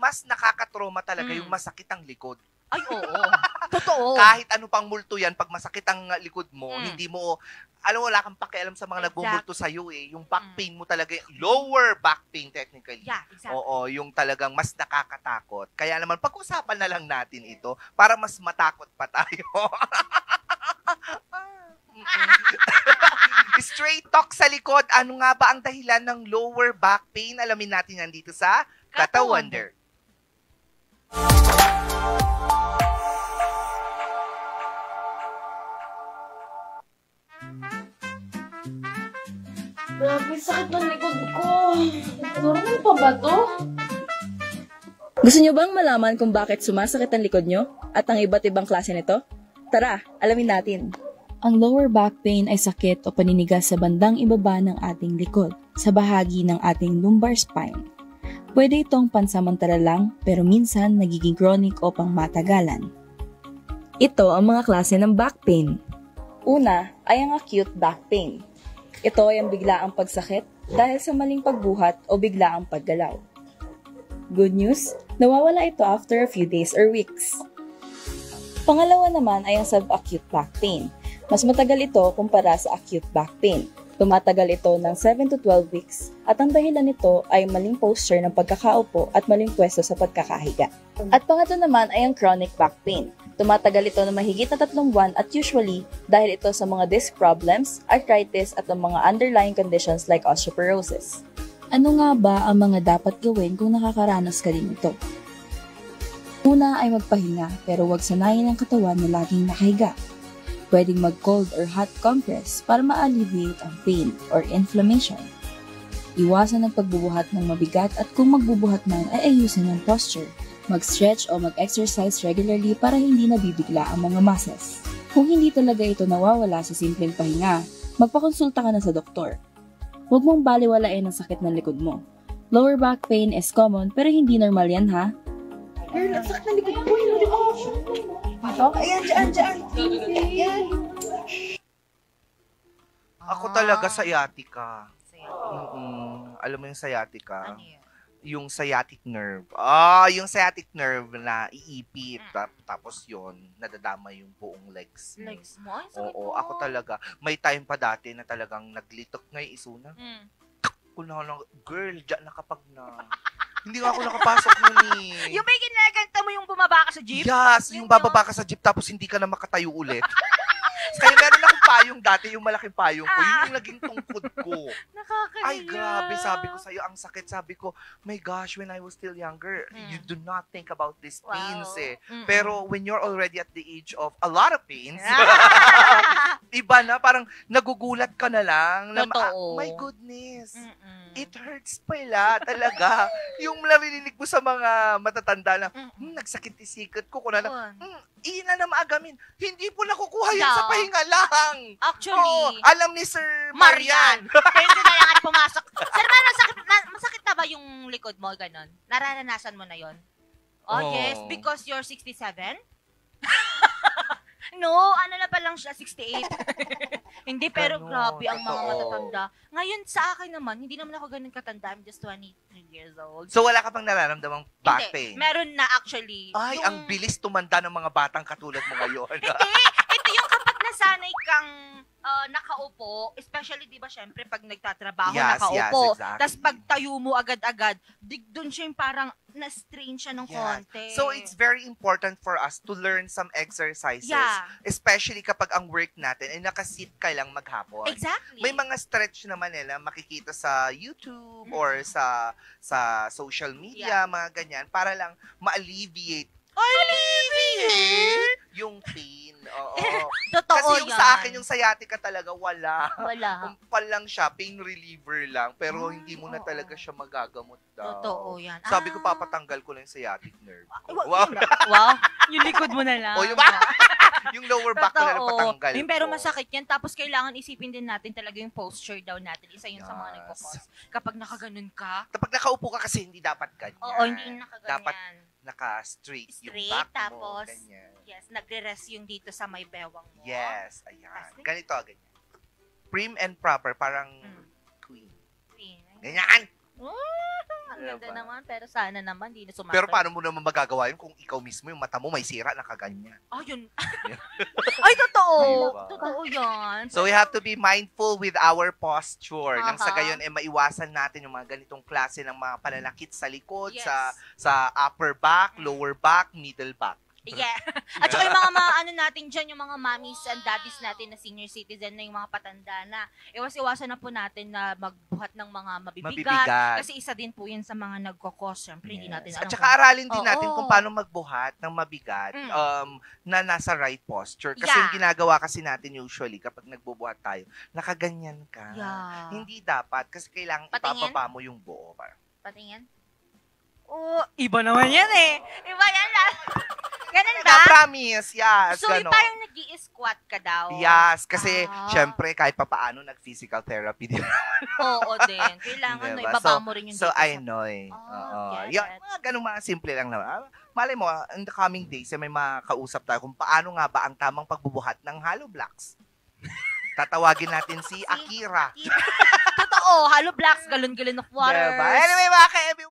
mas nakakatrauma talaga yung masakit ang likod. Ay, oo. Totoo. Kahit ano pang multo yan, pag masakit ang likod mo, hindi mo, wala kang pakialam sa mga nagbumulto sa'yo eh. Yung back pain mo talaga, lower back pain technically. Yeah, exactly. Oo, yung talagang mas nakakatakot. Kaya naman, pag-usapan na lang natin ito para mas matakot pa tayo. Straight talk sa likod. Ano nga ba ang dahilan ng lower back pain? Alamin natin yan dito sa Kata Wonder. Grabe, sakit ng likod ko. Normal pa ba to? Gusto nyo bang malaman kung bakit sumasakit ang likod nyo at ang iba't ibang klase nito? Tara, alamin natin. Ang lower back pain ay sakit o paninigas sa bandang ibaba ng ating likod, sa bahagi ng ating lumbar spine. Pwede itong pansamantala lang, pero minsan nagiging chronic o pangmatagalan. Ito ang mga klase ng back pain. Una ay ang acute back pain. Ito ay ang biglaang pagsakit dahil sa maling pagbuhat o biglaang paggalaw. Good news, nawawala ito after a few days or weeks. Pangalawa naman ay ang subacute back pain. Mas matagal ito kumpara sa acute back pain. Tumatagal ito ng 7 to 12 weeks at ang dahilan nito ay maling posture ng pagkakaupo at maling pwesto sa pagkakahiga. At pangatlo naman ay ang chronic back pain. Tumatagal ito ng mahigit na 3 buwan at usually dahil ito sa mga disc problems, arthritis at ang mga underlying conditions like osteoporosis. Ano nga ba ang mga dapat gawin kung nakakaranas ka din ito? Una ay magpahinga pero huwag sanayin ang katawan na laging nakahiga. Pwedeng mag-cold or hot compress para ma-alleviate ang pain or inflammation. Iwasan ang pagbubuhat ng mabigat at kung magbubuhat man ay ayusin ang posture. Mag-stretch o mag-exercise regularly para hindi nabibigla ang mga muscles. Kung hindi talaga ito nawawala sa simpleng pahinga, magpakonsulta ka na sa doktor. Huwag mong baliwalain ang sakit ng likod mo. Lower back pain is common pero hindi normal yan ha. Girl, ang sakit ng likod ko. Ito? Ayan, dyan. Ayan. Ako talaga sciatica. Alam mo yung sciatica? Ano yun? Yung sciatic nerve. Yung sciatic nerve na iipit. Tapos yon nadadama yung buong legs. Legs mo? Ay, sakit Oo, mo. ako talaga. May time pa dati na talagang naglitok nga yung isuna. Girl, dyan na kapag na. Hindi nga ako nakapasok nun eh. Yung may ginaganta mo yung bumaba ka sa jeep? Yes, yung bababa ka sa jeep tapos hindi ka na makatayo ulit. Kaya meron akong payong dati, yung malaking payong ko. Yun yung naging tungkod ko. Nakakahiya. Ay, grabe. Sabi ko sa'yo, ang sakit. Sabi ko, my gosh, when I was still younger, you do not think about these pains eh. Pero when you're already at the age of a lot of pains, iba na, parang nagugulat ka na lang. Na, my goodness. It hurts pala talaga. Yung narinig mo sa mga matatanda na, nagsakit isikot ko. Kung ina na maagamin. Hindi po nakukuha yan sa pahinga lang. Actually, alam ni Sir Marian. Pwede na lang at pumasok. Sir Marian, masakit na ba yung likod mo? Ganon? Nararanasan mo na yon? Yes, because you're 67? No, ano na pa lang siya, 68. Hindi, pero grabe ang mga matatanda. Ngayon, sa akin naman, hindi naman ako ganun katanda. I'm just 23 years old. So, wala ka pang nararamdamang back pain? Meron na actually. Ay, ang bilis tumanda ng mga batang katulad mo ngayon. Hindi, ito yung kapag nasanay kang nakaupo, especially, di ba, syempre, pag nagtatrabaho, nakaupo. Yes, exactly. Tapos pag tayo mo agad-agad, doon siya yung parang na-strain siya ng konti. So, it's very important for us to learn some exercises. Yeah. Especially kapag ang work natin ay nakasit ka lang maghapon. Exactly. May mga stretch naman nila makikita sa YouTube or sa social media, mga ganyan, para lang ma-alleviate yung pain. Oo. Totoo Kasi yung yan. sa akin, yung sciatica talaga, wala. Wala. Umpal lang siya, pain reliever lang, pero hindi mo na talaga siya magagamot daw. Totoo yan. Sabi ko, papatanggal ko lang yung sciatic nerve. Wow. Yung likod mo na lang. O yung lower back ko na lang patanggal ko. Pero masakit yan. Tapos kailangan isipin din natin talaga yung posture daw natin. Isa yun sa mga nagpo-pause. Kapag nakaganon ka. Kapag nakaupo ka kasi hindi dapat ganyan. Oo, hindi nakaganyan. Dapat naka-straight yung back tapos, mo. Ganyan. Yes, nagre-rest yung dito sa may bewang mo. Yes, ayan. Ganito, ganyan. Prim and proper, parang queen. Ganyan! Ang ganda naman, pero sana naman, di na sumasagot. Pero paano mo naman magagawa yun kung ikaw mismo yung mata mo may sira na kaganyan? Yun. Ay, totoo. Diba? Totoo yan. So we have to be mindful with our posture. Nang sa Aha. gayon, maiwasan natin yung mga ganitong klase ng mga pananakit sa likod, Yes. sa upper back, lower back, middle back. Yeah. At saka yung mga ano natin dyan, yung mga mommies and daddies natin na senior citizen na yung mga patanda na. Iwas-iwasan na po natin na magbuhat ng mga mabibigat. Kasi isa din po yun sa mga nagkakos. Siyempre, hindi natin At saka aralin din natin kung paano magbuhat ng mabigat na nasa right posture. Kasi yung ginagawa kasi natin usually kapag nagbubuhat tayo, nakaganyan ka. Yeah. Hindi dapat kasi kailangan ipababa mo yung buo. Patingin? Iba naman yan eh. Iba yan lang. Ganun ba? Promise, yes. So, yung parang nag-i-squat ka daw? Yes, kasi syempre kahit papaano nag-physical therapy din. Oo din. Kailangan Diba? ibaba mo rin yung So, dito I know eh. Yung mga ganun mga simple lang naman. Malay mo, in the coming days, may makausap tayo kung paano nga ba ang tamang pagbubuhat ng hollow blocks. Tatawagin natin si Akira. Totoo, hollow blocks, galon-galon of water. Diba? Anyway, mga ka-MU,